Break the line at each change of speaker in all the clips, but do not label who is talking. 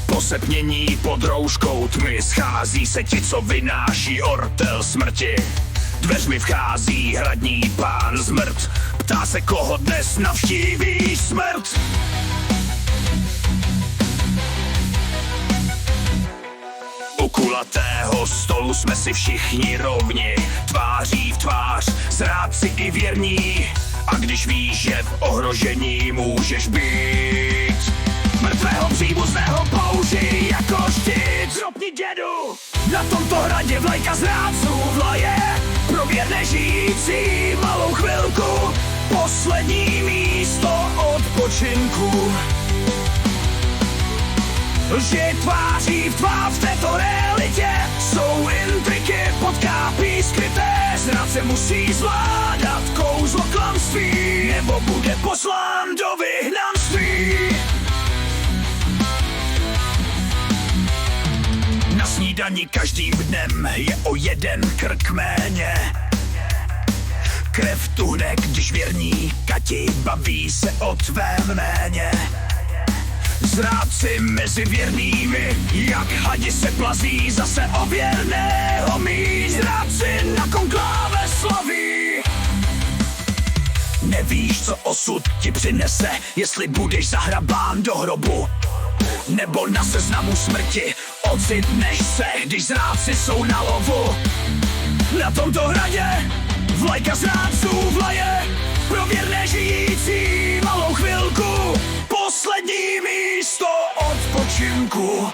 Posepnění pod rouškou tmy schází se ti, co vynáší ortel smrti. Dveřmi vchází hradní pán zmrt, ptá se, koho dnes navštíví smrt. U kulatého stolu jsme si všichni rovni, tváří v tvář, zrádci i věrní. A když víš, že v ohrožení můžeš být, mrtvého příbuzného použij jako štít. Dropni dědu, na tomto hradě vlajka zrádců vlaje, pro věrné žijící malou chvilku, poslední místo odpočinku. Lži tváří v tvář v této realitě, jsou intriky, podkápí skryté. Zrádce musí zvládat kouzlo klamství, nebo bude poslán do vyhnanství. Na snídani každým dnem je o jeden krk méně. Krev tuhne, když věrní Kati baví se o tvém jméně. Zrádci mezi věrnými, jak hadi se plazí, zase o věrného míň. Zrádci na konkláve slaví. Nevíš, co osud ti přinese, jestli budeš zahrabán do hrobu, nebo na seznamu smrti ocitneš se, když zrádci jsou na lovu. Na tomto hradě vlajka zrádců vlaje, pro věrné žijící malou chvilku, poslední místo odpočinku.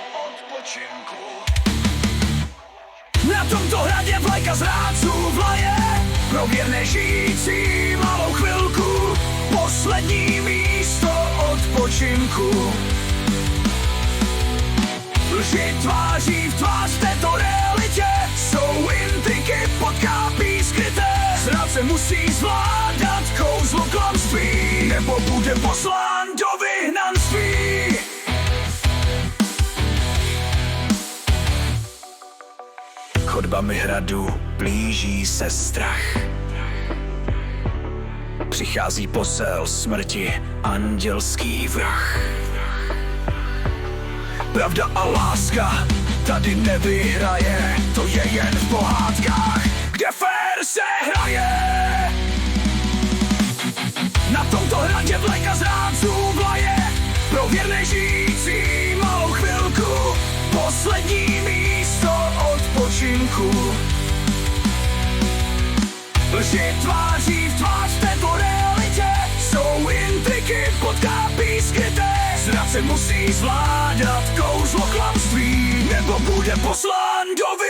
Na tomto hradě vlajka zrádců vlaje, pro věrné žijící malou chvilku, poslední místo odpočinku. Lži tváří v tvář této realitě, jsou intriky, podkápí skryté. Zrádce musí zvládat kouzlo klamství, nebo bude poslán do vyhnanství. Chodbami hradu blíží se strach, přichází posel smrti, andělský vrah. Pravda a láska tady nevyhraje, to je jen v pohádkách, kde fér se hraje. Na tomto hradě vlajka zrádců vlaje, pro věrné žijící malou chvilku, poslední místo odpočinku. Lži tváří v tvář této realitě, jsou intriky, podkápí skryté. Zrádce musí zvládat kouzlo klamství, nebo bude poslán do